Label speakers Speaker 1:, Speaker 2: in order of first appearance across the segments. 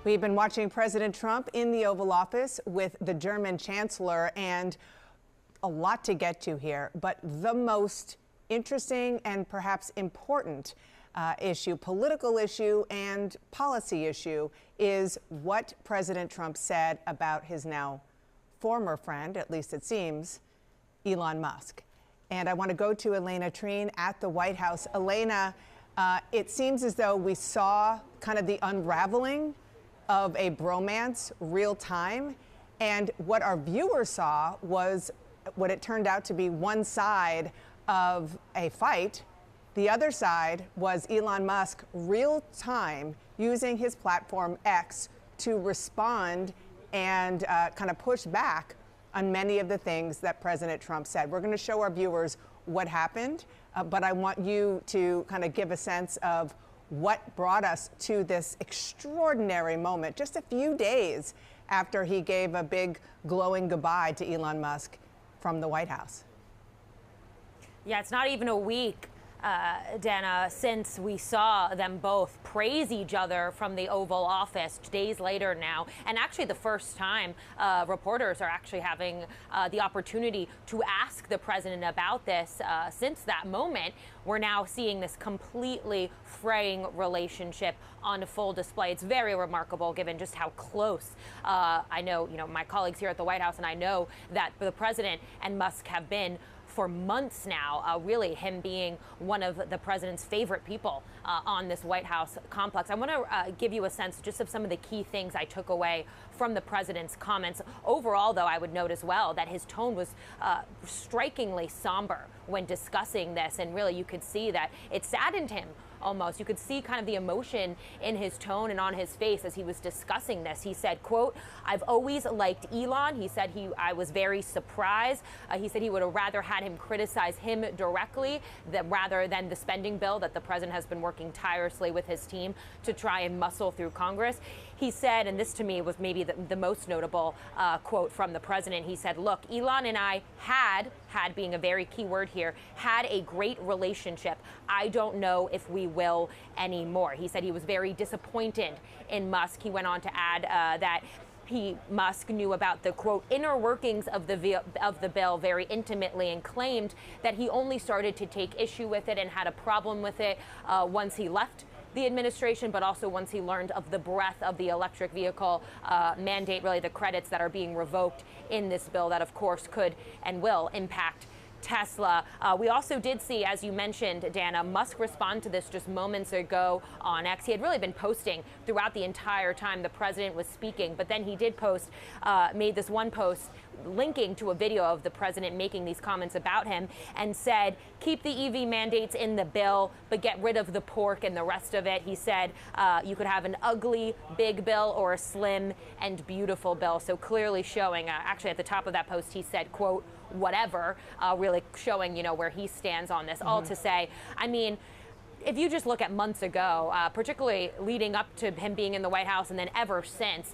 Speaker 1: We've been watching President Trump in the Oval Office with the German Chancellor, and a lot to get to here. But the most interesting and perhaps important issue, political issue and policy issue, is what President Trump said about his now former friend, at least it seems, Elon Musk. And I want to go to Elena Treen at the White House. Elena, it seems as though we saw kind of the unraveling of a bromance real time. And what our viewers saw was what it turned out to be one side of a fight. The other side was Elon Musk real time using his platform X to respond and kind of push back on many of the things that President Trump said. We're going to show our viewers what happened, but I want you to kind of give a sense of what brought us to this extraordinary moment just a few days after he gave a big glowing goodbye to Elon Musk from the White House.
Speaker 2: Yeah, it's not even a week, Dana, since we saw them both praise each other from the Oval Office days later now. And actually the first time reporters are actually having the opportunity to ask the president about this since that moment. We're now seeing this completely fraying relationship on full display. It's very remarkable given just how close I know, my colleagues here at the White House, and I know that the president and Musk have been for months now, really him being one of the president's favorite people on this White House complex. I want to give you a sense just of some of the key things I took away from the president's comments. Overall, though, I would note as well that his tone was strikingly somber when discussing this, and really you could see that it saddened him. Almost. You could see kind of the emotion in his tone and on his face as he was discussing this. He said, quote, "I've always liked Elon." He said I was very surprised. He said he would have rather had him criticize him directly rather than the spending bill that the president has been working tirelessly with his team to try and muscle through Congress. He said, and this to me was maybe the most notable quote from the president, he said, "Look, Elon and I had being a very key word here, had a great relationship. I don't know if we will anymore." He said he was very disappointed in Musk. He went on to add that Musk knew about the, quote, inner workings of the bill very intimately, and claimed that he only started to take issue with it and had a problem with it once he left the administration, but also once he learned of the breadth of the electric vehicle mandate, really the credits that are being revoked in this bill that, of course, could and will impact Tesla. We also did see, as you mentioned, Dana, Musk respond to this just moments ago on X. He had really been posting throughout the entire time the president was speaking, but then he did post, made this one post linking to a video of the president making these comments about him, and said, "Keep the EV mandates in the bill, but get rid of the pork and the rest of it." He said you could have an ugly big bill or a slim and beautiful bill. So clearly showing, actually at the top of that post, he said, quote, "whatever," really showing, where he stands on this. All to say, I mean, if you just look at months ago, particularly leading up to him being in the White House and then ever since,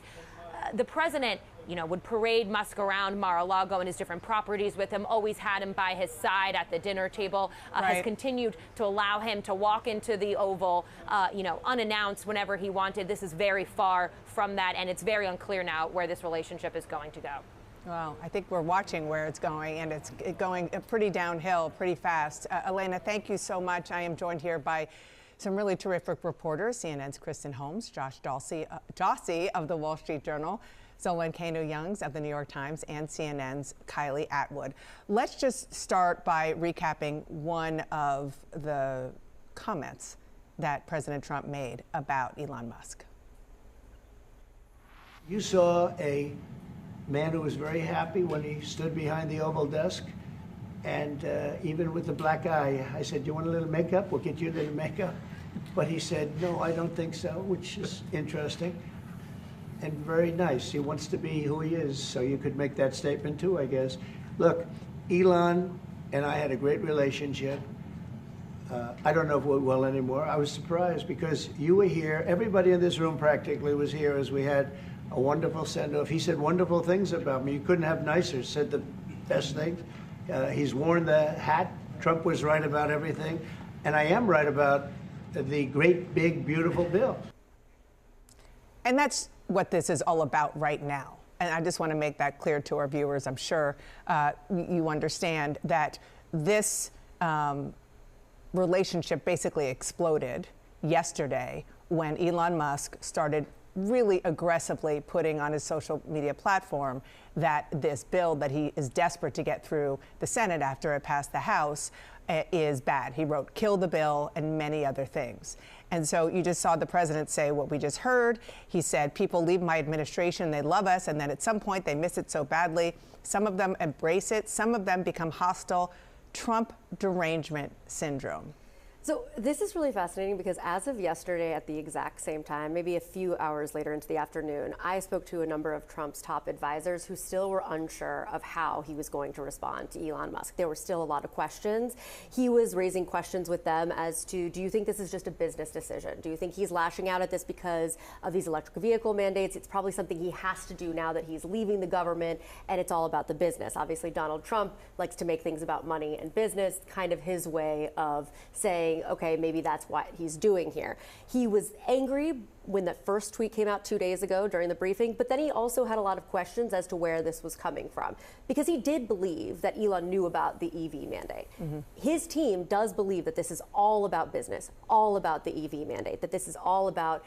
Speaker 2: the president would parade Musk around Mar-a-Lago and his different properties with him, always had him by his side at the dinner table, has continued to allow him to walk into the Oval, unannounced whenever he wanted. This is very far from that, and it's very unclear now where this relationship is going to go.
Speaker 1: Well, I think we're watching where it's going, and it's going pretty downhill pretty fast. Elena, thank you so much. I am joined here by some really terrific reporters, CNN's Kristen Holmes, Josh Dawsey of the Wall Street Journal, Zolan Kanu-Youngs of the New York Times, and CNN's Kylie Atwood. Let's just start by recapping one of the comments that President Trump made about Elon Musk.
Speaker 3: You saw a man who was very happy when he stood behind the Oval desk, and even with the black eye, I said, "You want a little makeup? We'll get you a little makeup." But he said, "No, I don't think so," which is interesting and very nice. He wants to be who he is, so you could make that statement too, I guess. Look, Elon and I had a great relationship. I don't know if we're well anymore. I was surprised because you were here. Everybody in this room practically was here as we had a wonderful send-off. He said wonderful things about me. You couldn't have nicer. Said the best things. He's worn the hat. Trump was right about everything. And I am right about the great, big, beautiful bill.
Speaker 1: And that's what this is all about right now. And I just want to make that clear to our viewers. I'm sure you understand that this relationship basically exploded yesterday when Elon Musk started really aggressively putting on his social media platform that this bill that he is desperate to get through the Senate after it passed the House is bad. He wrote, "Kill the bill," and many other things. And so you just saw the president say what we just heard. He said, people leave my administration, they love us, and then at some point they miss it so badly. Some of them embrace it, some of them become hostile. Trump derangement syndrome.
Speaker 4: So this is really fascinating because as of yesterday at the exact same time, maybe a few hours later into the afternoon, I spoke to a number of Trump's top advisors who still were unsure of how he was going to respond to Elon Musk. There were still a lot of questions. He was raising questions with them as to, do you think this is just a business decision? Do you think he's lashing out at this because of these electric vehicle mandates? It's probably something he has to do now that he's leaving the government, and it's all about the business. Obviously, Donald Trump likes to make things about money and business, kind of his way of saying, okay, maybe that's what he's doing here. He was angry when that first tweet came out 2 days ago during the briefing, but then he also had a lot of questions as to where this was coming from, because he did believe that Elon knew about the EV mandate. His team does believe that this is all about business, all about the EV mandate, that this is all about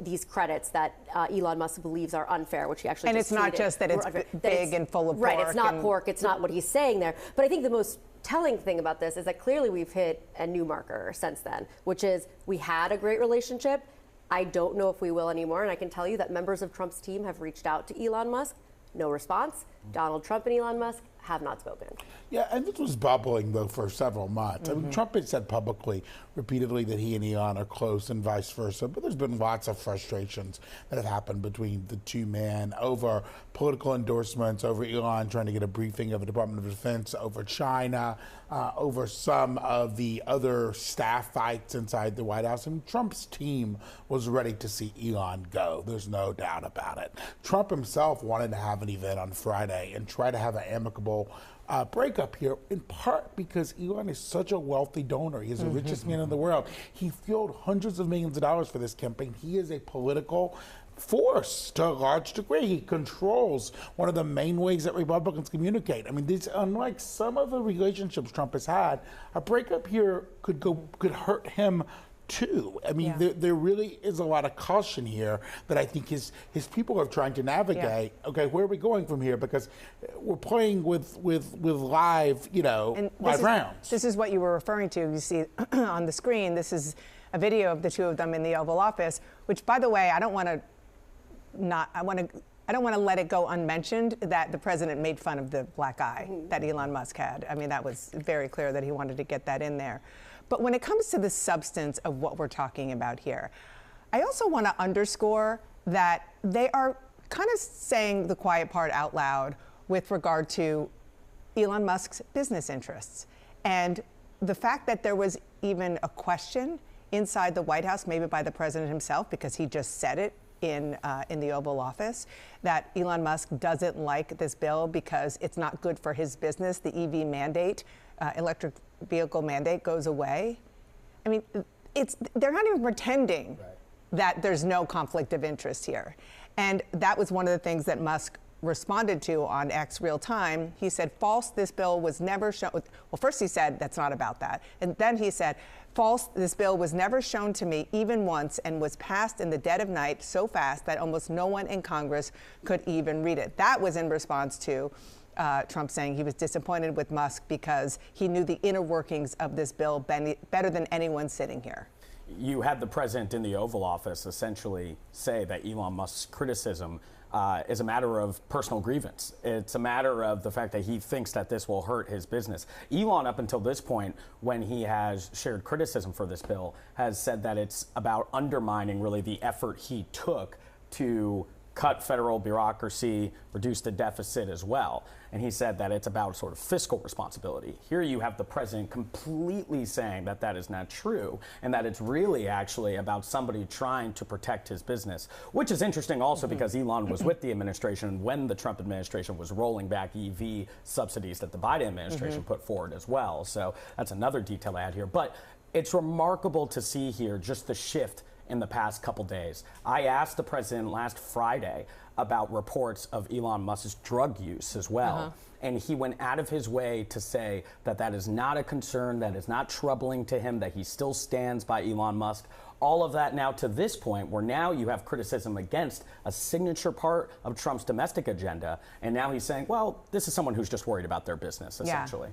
Speaker 4: these credits that Elon Musk believes are unfair, which he actually
Speaker 1: and
Speaker 4: just
Speaker 1: it's not
Speaker 4: tweeted,
Speaker 1: just that it's big and full of pork.
Speaker 4: Right, it's not pork, it's not what he's saying there. But I think the most telling thing about this is that clearly we've hit a new marker since then, which is we had a great relationship. I don't know if we will anymore. And I can tell you that members of Trump's team have reached out to Elon Musk. No response. Donald Trump and Elon Musk have not spoken.
Speaker 5: Yeah, and this was bubbling, though, for several months. I mean, Trump had said publicly, repeatedly, that he and Elon are close and vice versa, but there's been lots of frustrations that have happened between the two men over political endorsements, over Elon trying to get a briefing of the Department of Defense, over China, over some of the other staff fights inside the White House. And Trump's team was ready to see Elon go. There's no doubt about it. Trump himself wanted to have an event on Friday and try to have an amicable breakup here, in part because Elon is such a wealthy donor. He is the richest man in the world. He fueled hundreds of millions of dollars for this campaign. He is a political force to a large degree. He controls one of the main ways that Republicans communicate. I mean, unlike some of the relationships Trump has had, a breakup here could hurt him too. I mean, there really is a lot of caution here that I think his people are trying to navigate. Okay, where are we going from here? Because we're playing with live, live rounds.
Speaker 1: This is what you were referring to. You see on the screen, this is a video of the two of them in the Oval Office, which, by the way, I don't want to let it go unmentioned that the president made fun of the black eye that Elon Musk had. I mean, that was very clear that he wanted to get that in there. But when it comes to the substance of what we're talking about here, I also want to underscore that they are kind of saying the quiet part out loud with regard to Elon Musk's business interests. And the fact that there was even a question inside the White House, maybe by the president himself, because he just said it in the Oval Office, that Elon Musk doesn't like this bill because it's not good for his business. The EV mandate, electric vehicle mandate, goes away. I mean, they're not even pretending that there's no conflict of interest here. And that was one of the things that Musk responded to on X Real Time. He said, false, this bill was never shown. Well, first he said, that's not about that. And then he said, false, this bill was never shown to me even once and was passed in the dead of night so fast that almost no one in Congress could even read it. That was in response to Trump saying he was disappointed with Musk because he knew the inner workings of this bill better than anyone sitting here.
Speaker 6: You had the president in the Oval Office essentially say that Elon Musk's criticism is a matter of personal grievance. It's a matter of the fact that he thinks that this will hurt his business. Elon, up until this point, when he has shared criticism for this bill, has said that it's about undermining really the effort he took to cut federal bureaucracy, reduce the deficit as well. And he said that it's about sort of fiscal responsibility. Here you have the president completely saying that that is not true and that it's really actually about somebody trying to protect his business, which is interesting also because Elon was with the administration when the Trump administration was rolling back EV subsidies that the Biden administration put forward as well. So that's another detail I had here. But it's remarkable to see here just the shift in the past couple days. I asked the president last Friday about reports of Elon Musk's drug use as well. And he went out of his way to say that that is not a concern, that is not troubling to him, that he still stands by Elon Musk. All of that now to this point, where now you have criticism against a signature part of Trump's domestic agenda. And now he's saying, well, this is someone who's just worried about their business, essentially.